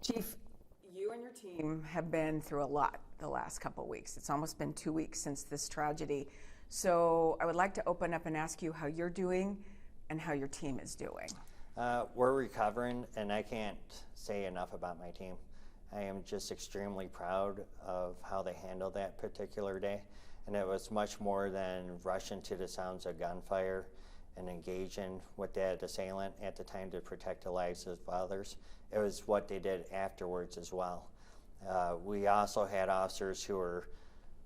Chief, you and your team have been through a lot the last couple of weeks. It's almost been 2 weeks since this tragedy. So I would like to open up and ask you how you're doing and how your team is doing. We're recovering, and I can't say enough about my team. I am just extremely proud of how they handled that particular day. And it was much more than rushing to the sounds of gunfire and engaging with that assailant at the time to protect the lives of others. It was what they did afterwards as well. We also had officers who were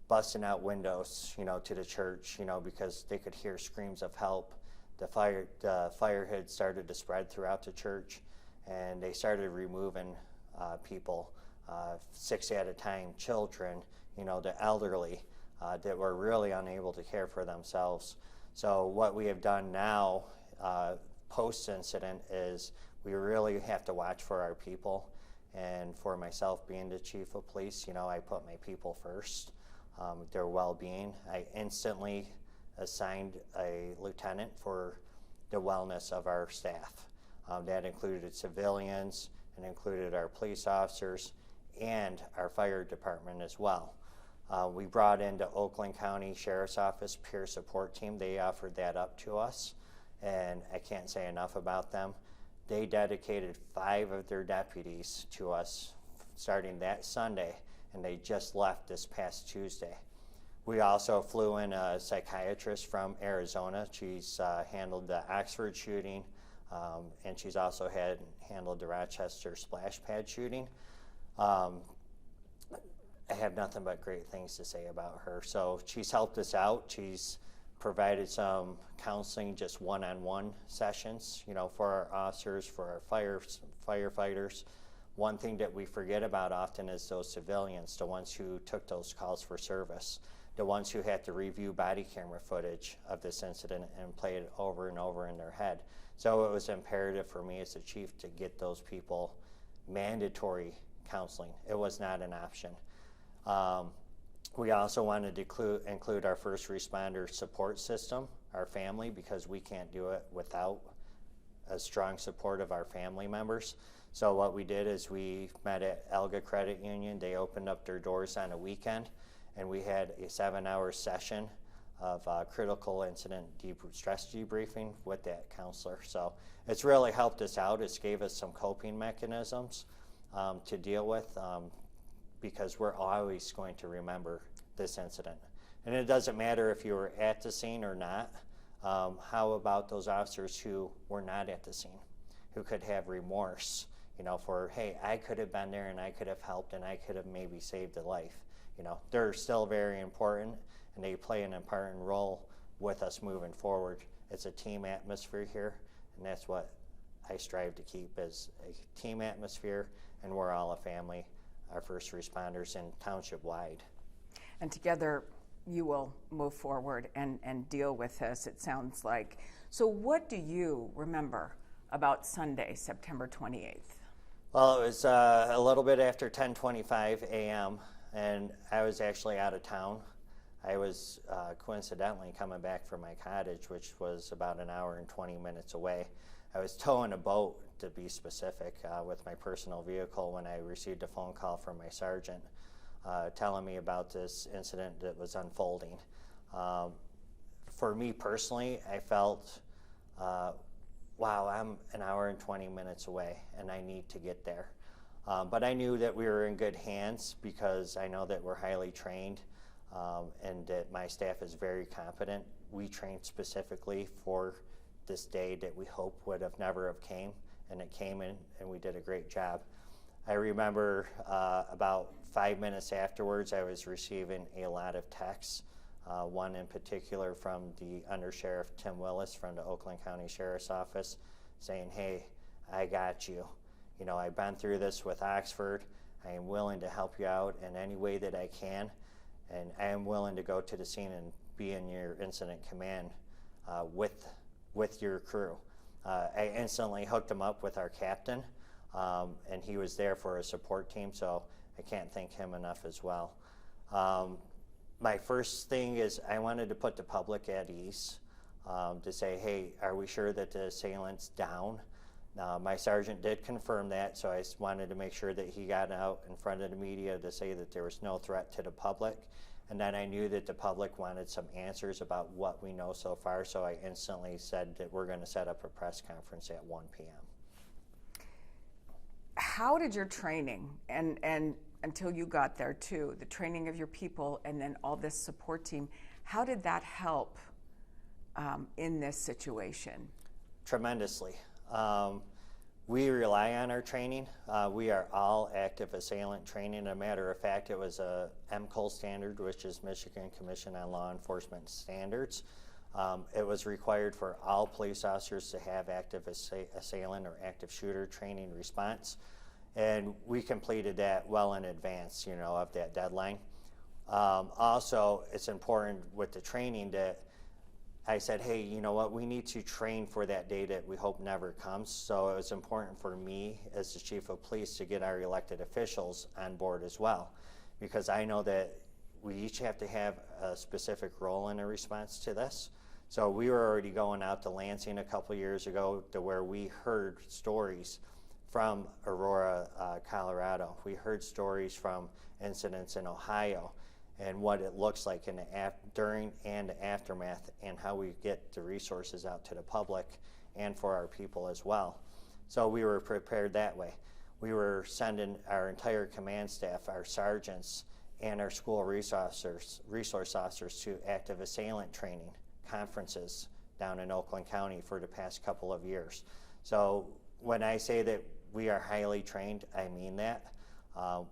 busting out windows, to the church, because they could hear screams of help. The fire had started to spread throughout the church, and they started removing people, 6 at a time, children, the elderly, that were really unable to care for themselves. So what we have done now, post-incident, is we really have to watch for our people. And for myself, being the chief of police, I put my people first, their well-being. I instantly assigned a lieutenant for the wellness of our staff. That included civilians, and included our police officers, and our fire department as well. We brought in the Oakland County Sheriff's Office peer support team. They offered that up to us, and I can't say enough about them. They dedicated 5 of their deputies to us starting that Sunday, and they just left this past Tuesday. We also flew in a psychiatrist from Arizona. She's handled the Oxford shooting, and she's also handled the Rochester splash pad shooting. I have nothing but great things to say about her. So she's helped us out. She's provided some counseling, just one-on-one sessions, for our officers, for our firefighters. One thing that we forget about often is those civilians, the ones who took those calls for service, the ones who had to review body camera footage of this incident and play it over and over in their head. So it was imperative for me as the chief to get those people mandatory counseling. It was not an option. We also wanted to include our first responder support system, our family, because we can't do it without a strong support of our family members. So what we did is we met at Elga Credit Union. They opened up their doors on a weekend, and we had a 7-hour session of critical incident stress debriefing with that counselor. So it's really helped us out. It's gave us some coping mechanisms to deal with, because we're always going to remember this incident. And it doesn't matter if you were at the scene or not. How about those officers who were not at the scene, who could have remorse, for, hey, I could have been there and I could have helped and I could have maybe saved a life. They're still very important, and they play an important role with us moving forward. It's a team atmosphere here, and that's what I strive to keep, is a team atmosphere, and we're all a family, our first responders and township-wide. And together you will move forward and deal with this, it sounds like. So what do you remember about Sunday, September 28th? Well, it was a little bit after 10:25 a.m., and I was actually out of town. I was coincidentally coming back from my cottage, which was about an hour and 20 minutes away. I was towing a boat, to be specific, with my personal vehicle when I received a phone call from my sergeant telling me about this incident that was unfolding. For me personally, I felt, wow, I'm an hour and 20 minutes away, and I need to get there. But I knew that we were in good hands, because I know that we're highly trained, and that my staff is very competent. We trained specifically for this day that we hope would have never have came, and it came in, and we did a great job. I remember about 5 minutes afterwards, I was receiving a lot of texts, one in particular from the Undersheriff Tim Willis from the Oakland County Sheriff's Office, saying, hey, I got you. I've been through this with Oxford. I am willing to help you out in any way that I can, and I am willing to go to the scene and be in your incident command with your crew. I instantly hooked him up with our captain, and he was there for a support team, so I can't thank him enough as well. My first thing is I wanted to put the public at ease, to say, hey, are we sure that the assailant's down? My sergeant did confirm that, so I wanted to make sure that he got out in front of the media to say that there was no threat to the public. And then I knew that the public wanted some answers about what we know so far, so I instantly said that we're going to set up a press conference at 1 p.m. How did your training, and until you got there too, the training of your people and then all this support team, how did that help in this situation? Tremendously. We rely on our training. We are all active assailant training. As a matter of fact, it was a MCOL standard, which is Michigan Commission on Law Enforcement Standards. It was required for all police officers to have active assailant or active shooter training response. And we completed that well in advance, of that deadline. Also, it's important with the training that I said, hey, you know what, we need to train for that day that we hope never comes. So it was important for me as the chief of police to get our elected officials on board as well, because I know that we each have to have a specific role in a response to this. So we were already going out to Lansing a couple years ago to where we heard stories from Aurora, Colorado. We heard stories from incidents in Ohio and what it looks like in the during and the aftermath, and how we get the resources out to the public and for our people as well. So we were prepared that way. We were sending our entire command staff, our sergeants, and our school resource officers to active assailant training conferences down in Oakland County for the past couple of years. So when I say that we are highly trained, I mean that.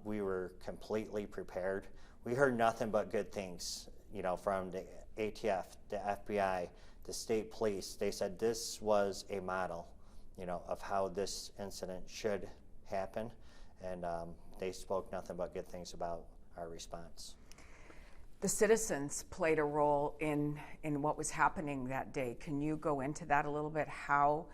We were completely prepared. We heard nothing but good things, from the ATF, the FBI, the state police. They said this was a model, of how this incident should happen, and they spoke nothing but good things about our response. The citizens played a role in what was happening that day. Can you go into that a little bit? How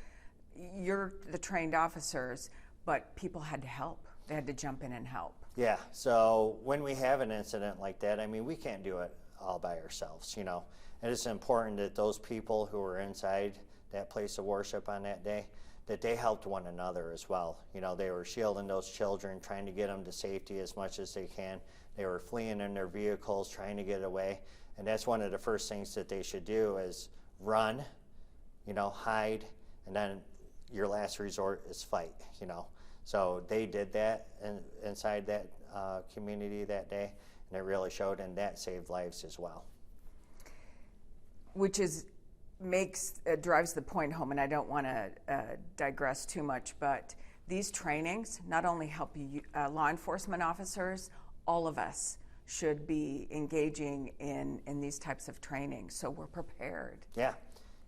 you're the trained officers, but people had to help. They had to jump in and help. Yeah, so when we have an incident like that, we can't do it all by ourselves, And it's important that those people who were inside that place of worship on that day, that they helped one another as well. They were shielding those children, trying to get them to safety as much as they can. They were fleeing in their vehicles, trying to get away. And that's one of the first things that they should do is run, hide, and then your last resort is fight, So they did that inside that community that day, and it really showed, and that saved lives as well. Which drives the point home, and I don't want to digress too much, but these trainings not only help you, law enforcement officers, all of us should be engaging in these types of trainings, so we're prepared. Yeah,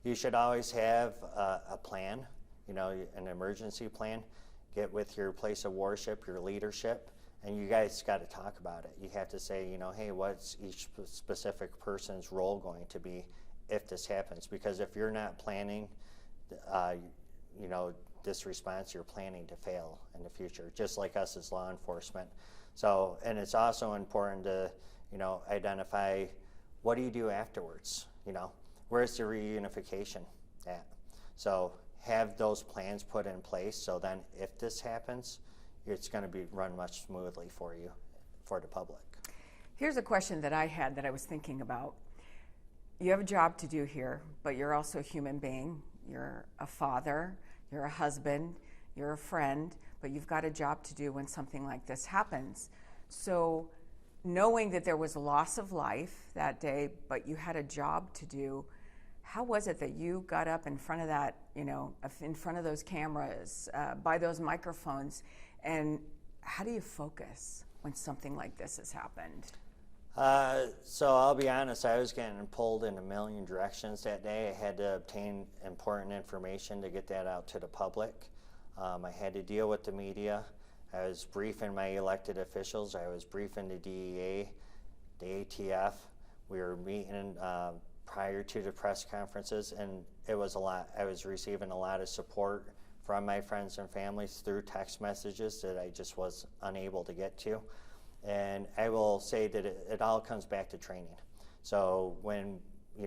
you should always have a plan, an emergency plan. Get with your place of worship, your leadership, and you guys got to talk about it. You have to say, hey, what's each specific person's role going to be if this happens? Because if you're not planning, this response, you're planning to fail in the future, just like us as law enforcement. So, and it's also important to, identify what do you do afterwards? Where's the reunification at? So have those plans put in place, so then if this happens, it's going to be run much smoothly for you, for the public. Here's a question that I had that I was thinking about. You have a job to do here, but you're also a human being. You're a father, you're a husband, you're a friend, but you've got a job to do when something like this happens. So knowing that there was a loss of life that day, but you had a job to do, how was it that you got up in front of that, in front of those cameras, by those microphones, and how do you focus when something like this has happened? So I'll be honest, I was getting pulled in a million directions that day. I had to obtain important information to get that out to the public. I had to deal with the media. I was briefing my elected officials. I was briefing the DEA, the ATF. We were meeting prior to the press conferences, and it was a lot. I was receiving a lot of support from my friends and families through text messages that I just was unable to get to. And I will say that it all comes back to training. So when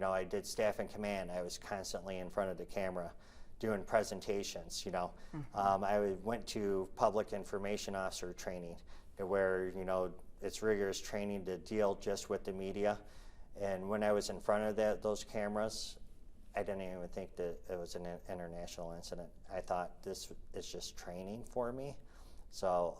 I did staff and command, I was constantly in front of the camera doing presentations, you know. I went to public information officer training where, you know, it's rigorous training to deal just with the media. And when I was in front of those cameras, I didn't even think that it was an international incident. I thought this is just training for me. So,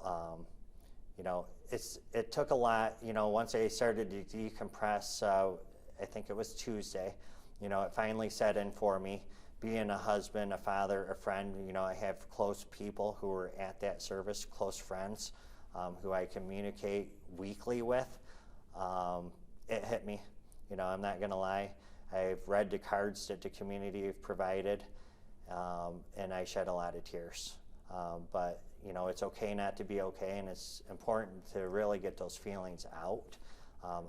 you know, it took a lot, you know, once I started to decompress, I think it was Tuesday, you know, it finally set in for me. Being a husband, a father, a friend, you know, I have close people who were at that service, close friends who I communicate weekly with. It hit me, you know, I'm not gonna lie. I've read the cards that the community have provided, and I shed a lot of tears. But, you know, it's okay not to be okay, and it's important to really get those feelings out.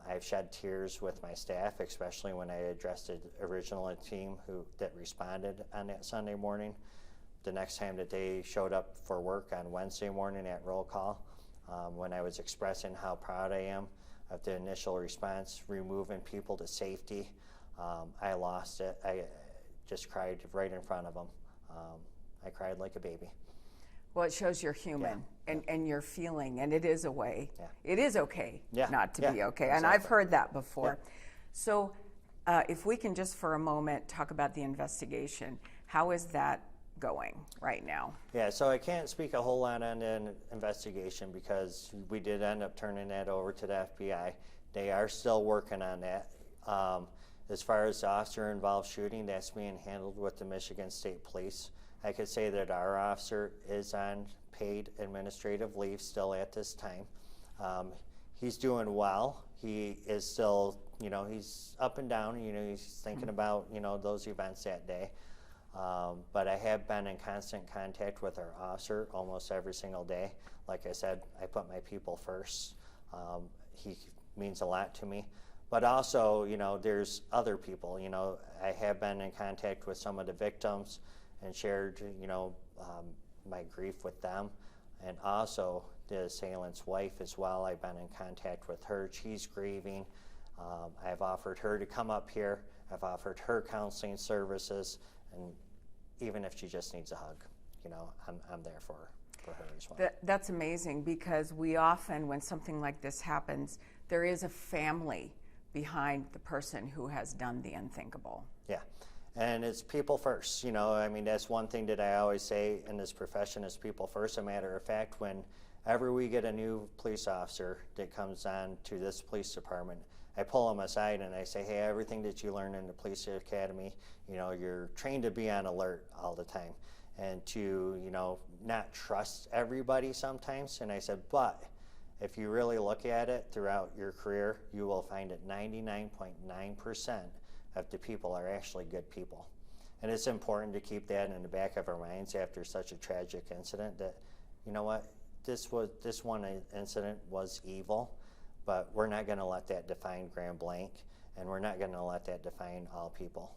I've shed tears with my staff, especially when I addressed the original team that responded on that Sunday morning. The next time that they showed up for work on Wednesday morning at roll call, when I was expressing how proud I am of the initial response, removing people to safety, I lost it. I just cried right in front of them. I cried like a baby. Well, it shows you're human and you're feeling, and it is a way. Yeah. It is okay not to be okay, exactly. and I've heard that before. Yeah. So if we can just for a moment talk about the investigation, how is that going right now? Yeah, so I can't speak a whole lot on the investigation because we did end up turning that over to the FBI. They are still working on that. As far as the officer-involved shooting, that's being handled with the Michigan State Police. I could say that our officer is on paid administrative leave still at this time. He's doing well. He is still, you know, he's up and down. You know, he's thinking about, you know, those events that day. But I have been in constant contact with our officer almost every single day. Like I said, I put my people first. He means a lot to me. But also, you know, there's other people. You know, I have been in contact with some of the victims and shared, you know, my grief with them. And also the assailant's wife as well. I've been in contact with her. She's grieving. I've offered her to come up here. I've offered her counseling services. And even if she just needs a hug, you know, I'm there for her as well. That's amazing because we often, when something like this happens, there is a family behind the person who has done the unthinkable. Yeah, and it's people first. You know, I mean, that's one thing that I always say in this profession is people first. A matter of fact, whenever we get a new police officer that comes on to this police department, I pull them aside and I say, hey, everything that you learn in the police academy, you know, you're trained to be on alert all the time and to, you know, not trust everybody sometimes. And I said, but if you really look at it throughout your career, you will find that 99.9% of the people are actually good people. And it's important to keep that in the back of our minds after such a tragic incident that, you know what, this one incident was evil, but we're not going to let that define Grand Blanc, and we're not going to let that define all people.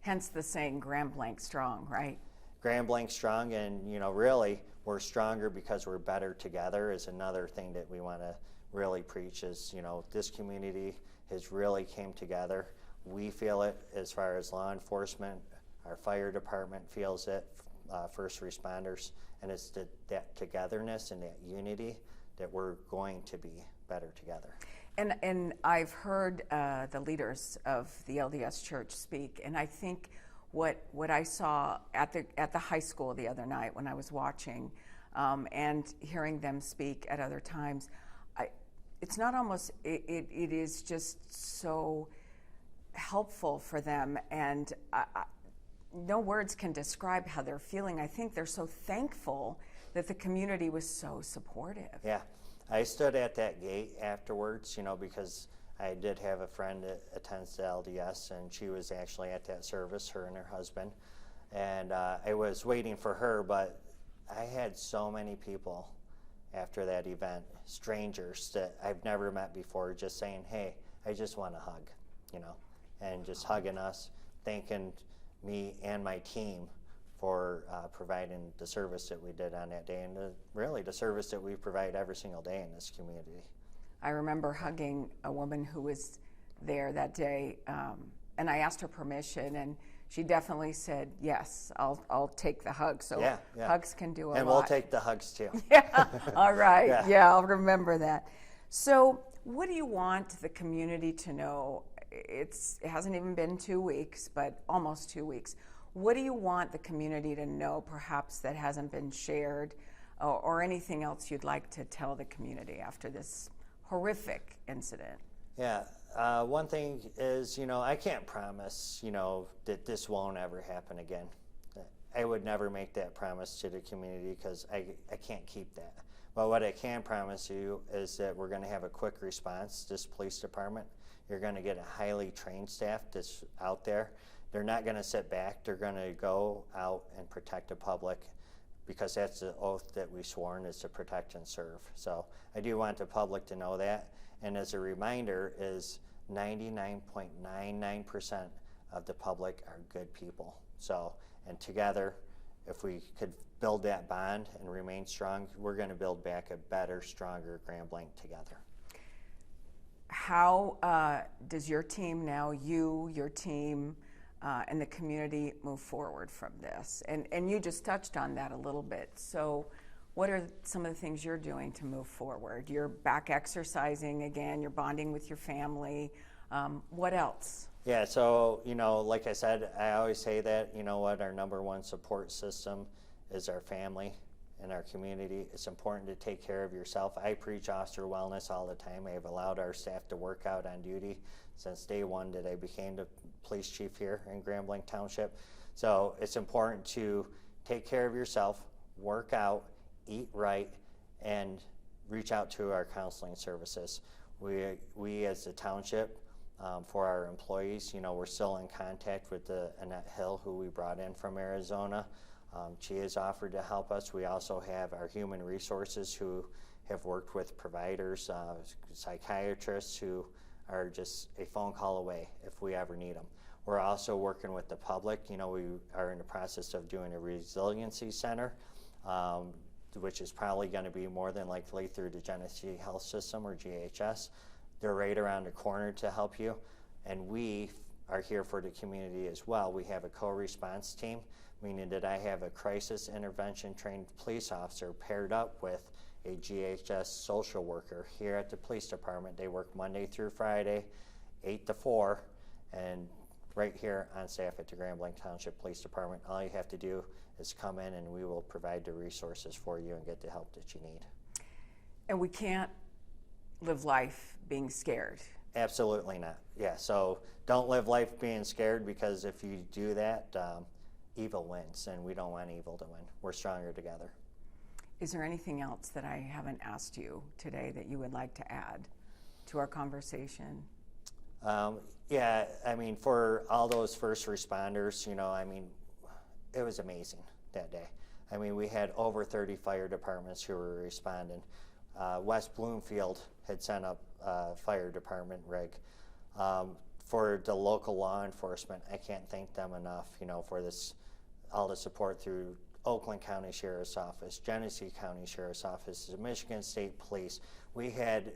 Hence the saying, Grand Blanc strong, right? Grand Blanc strong, and you know, really, we're stronger because we're better together is another thing that we want to really preach is, you know, this community has really came together. We feel it as far as law enforcement, our fire department feels it, first responders, and it's that togetherness and that unity that we're going to be better together. And I've heard the leaders of the LDS Church speak, and I think what I saw at the high school the other night when I was watching and hearing them speak at other times, it's not almost, it is just so helpful for them, and no words can describe how they're feeling. I think they're so thankful that the community was so supportive. Yeah. I stood at that gate afterwards, you know, because I did have a friend that attends the LDS, and she was actually at that service, her and her husband. And I was waiting for her, but I had so many people after that event, strangers that I've never met before, just saying, hey, I just want a hug, you know, and just hugging us, thanking me and my team for providing the service that we did on that day, and really the service that we provide every single day in this community. I remember hugging a woman who was there that day, and I asked her permission, and she definitely said, yes, I'll take the hug. So Yeah. hugs can do a lot. And we'll take the hugs too. Yeah, all right. Yeah. Yeah, I'll remember that. So what do you want the community to know? It hasn't even been 2 weeks, but almost 2 weeks. What do you want the community to know, perhaps, that hasn't been shared, or anything else you'd like to tell the community after this horrific incident? Yeah, one thing is, I can't promise, that this won't ever happen again. I would never make that promise to the community because I can't keep that. But what I can promise you is that we're going to have a quick response, this police department. You're going to get a highly trained staff that's out there. They're not going to sit back. They're going to go out and protect the public, because that's the oath that we sworn, is to protect and serve. So I do want the public to know that. And as a reminder, is 99.99% of the public are good people. So, and together, if we could build that bond and remain strong, we're going to build back a better, stronger Grand Blanc together. How does your team now, your team, and the community move forward from this? And you just touched on that a little bit. So what are some of the things you're doing to move forward? You're back exercising again, you're bonding with your family. What else? Yeah, so, like I said, I always say that, our number one support system is our family and our community. It's important to take care of yourself. I preach officer wellness all the time. I have allowed our staff to work out on duty since day one that I became the police chief here in Grand Blanc Township. So it's important to take care of yourself, work out, eat right, and reach out to our counseling services. We as the township, for our employees, we're still in contact with Annette Hill, who we brought in from Arizona. She has offered to help us. We also have our human resources who have worked with providers, psychiatrists who are just a phone call away if we ever need them. We're also working with the public. We are in the process of doing a resiliency center, which is probably going to be more than likely through the Genesee Health System or GHS. They're right around the corner to help you, and we are here for the community as well. We have a co-response team, meaning that I have a crisis intervention trained police officer paired up with a GHS social worker here at the police department. They work Monday through Friday, 8 to 4, and right here on staff at the Grand Blanc Township Police Department. All you have to do is come in and we will provide the resources for you and get the help that you need. And we can't live life being scared. Absolutely not. Yeah, so don't live life being scared, because if you do that, evil wins, and we don't want evil to win. We're stronger together. Is there anything else that I haven't asked you today that you would like to add to our conversation? Yeah, for all those first responders, it was amazing that day. We had over 30 fire departments who were responding. West Bloomfield had sent up a fire department rig. For the local law enforcement, I can't thank them enough, for all the support through Oakland County Sheriff's Office, Genesee County Sheriff's Office, the Michigan State Police. We had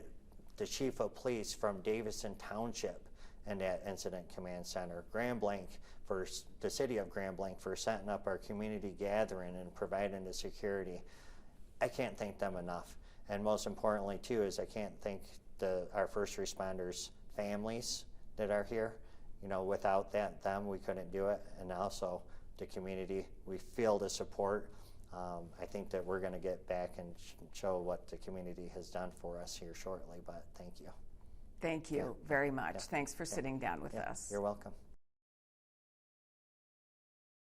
the Chief of Police from Davison Township in that incident command center. Grand Blanc, for the city of Grand Blanc, for setting up our community gathering and providing the security. I can't thank them enough. And most importantly, too, is I can't thank our first responders' families that are here. Without them, we couldn't do it. And also the community, we feel the support. I think that we're going to get back and show what the community has done for us here shortly, but thank you. Thank you very much. Thanks for sitting down with us. You're welcome.